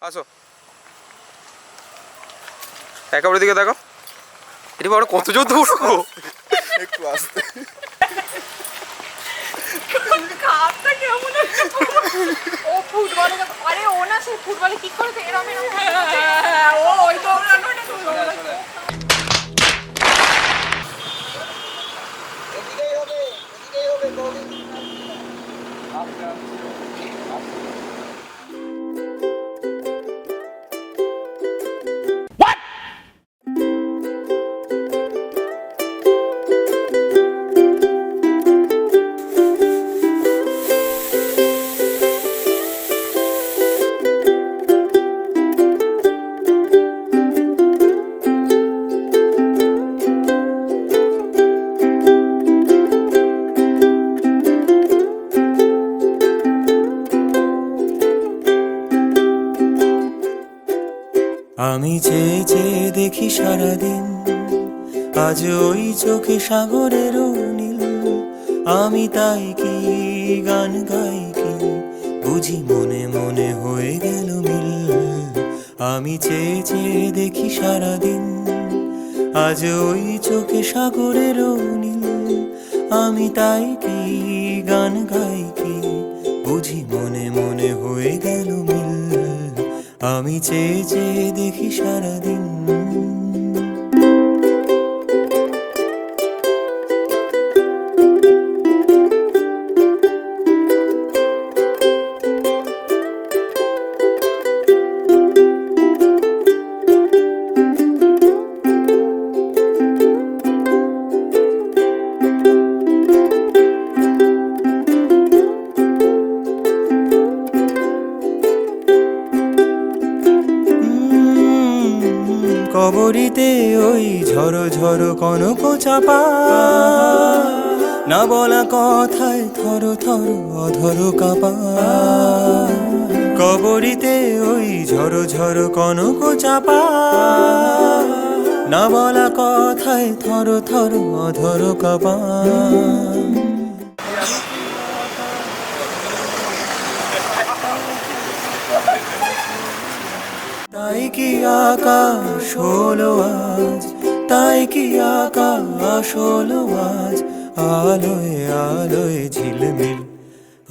আসো একেবারে দিকে দেখো, এটি বড় কত জোর দৌড়ো, একটু আসতে। খাপটা কেমন ও ফুটবলে আরে ও না সেই ফুটবলে কি করে এরকম ও ওই দৌড়ানোটা তো এদিকেই হবে গৌরী। আমি চেয়ে চেয়ে দেখি সারাদিন, আজ ওই চোখে সাগরের নীল। আমি তাই কি গান গাই কি, বুঝি মনে মনে হয়ে গেল মিল। আমি চেয়ে চেয়ে দেখি সারাদিন, আজ ওই চোখে সাগরের নীল। আমি তাই কি গান গাই কি, বুঝি মনে মনে হয়ে গেল মিল। আমি চেয়ে চেয়ে দেখি সারাদিন। কবরিতে ওই ঝড়ো ঝড়ো কনক চাপা, না বলা কথায় থর থর অধর কাপা। কবরিতে ওই ঝড়ো ঝড়ো কনক চাপা, না বলা কথায় থর থর অধর কাপা। তাই কি আকাশ হলো আজ, তাই কি আকাশ হলো আজ, আলোয় আলোয় ঝিলমিল।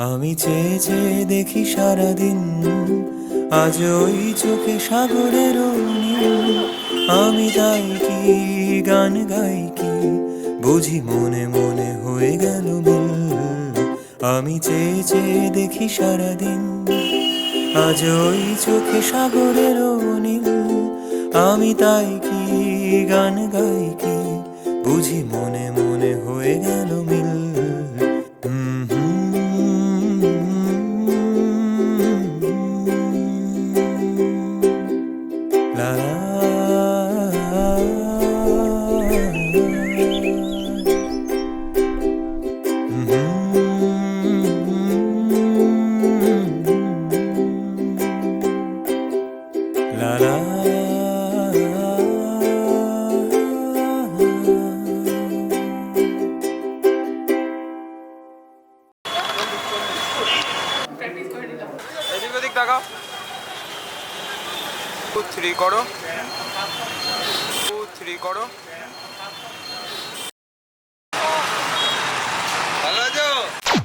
আমি চেয়ে চেয়ে দেখি সারাদিন, আজ ওই চোখে সাগরের নীল। আমি তাই কি গান গাই কি, বুঝি মনে মনে হয়ে গেল মিল। আমি চেয়ে চেয়ে দেখি সারাদিন, আজ ওই চোখে সাগরের নীল। আমি তাই কি গান গাই কি, বুঝি মনে মনে হয়ে গেল মিল। লা la la এদিক ওদিক তাকাও, 2 3 করো, 2 3 করো।